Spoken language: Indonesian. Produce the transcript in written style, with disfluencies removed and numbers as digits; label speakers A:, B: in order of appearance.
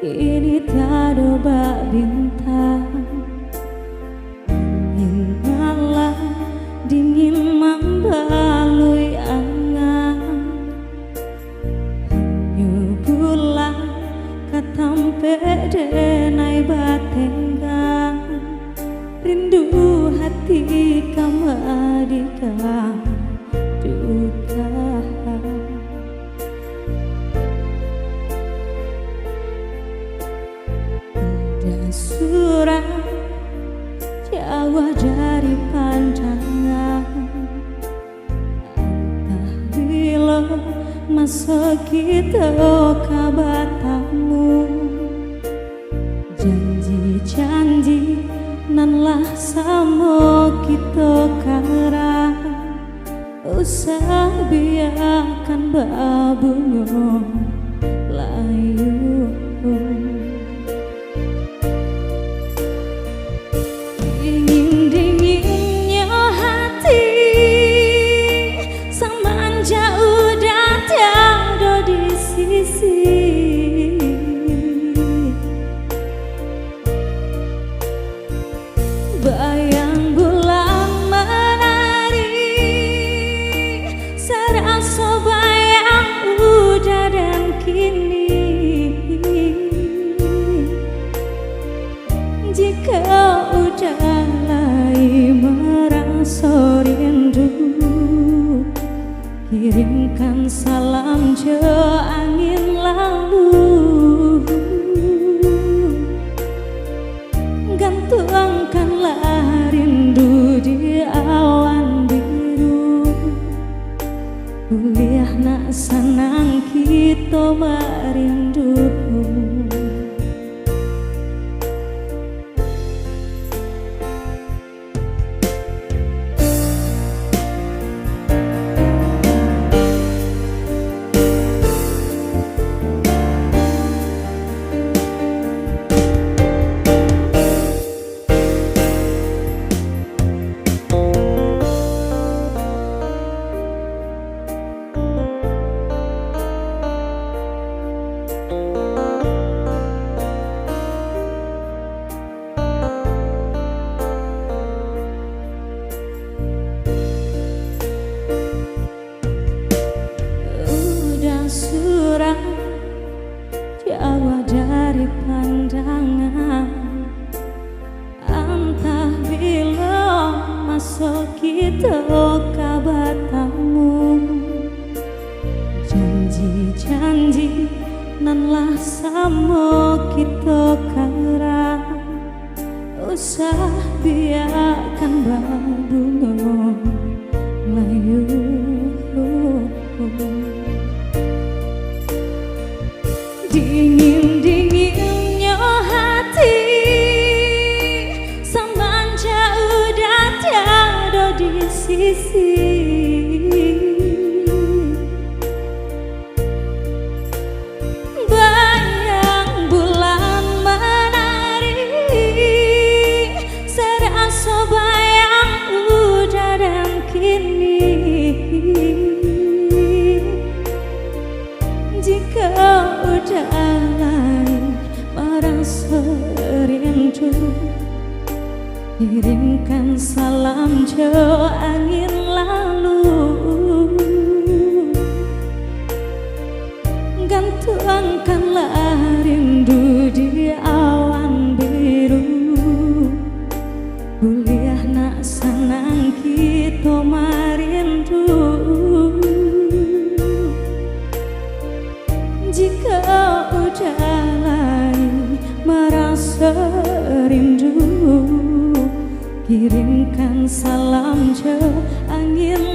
A: Ini tadoba bintang, angin malam dingin membalui angan. Hanya bulan katampe denai batenggang, rindu hati kamadika duka. Surat jauh dari pandangan, entah bila masa kita kabatamu. Janji-janji nan lah sama kita karang, usah biarkan babungo layu. Dingin-dinginnya hati semanja udah tiada di sisi. Bayang bulan menari, serasa bayang udah dan kini. Jika udah mulai merasa rindu, kirimkan salam je angin lalu. Gantungkanlah rindu di awan biru, kuliah nak senang kita merindu. Surat jauh dari pandangan, entah bila masa kita kabatamu. Janji-janji nan lah sama kita karang, usah biarkan babungo layu. Dingin-dinginnya hati semanja udah tiada di sisi. Bayang bulan menari, serasa bayang udah dan kini. Jika udah lain merasa rindu, kirimkan salam je angin lalu. Gantungkanlah rindu di awan biru, kuliah nak senang kita merindu. Jika udah lain merasa rindu, kirimkan salam je angin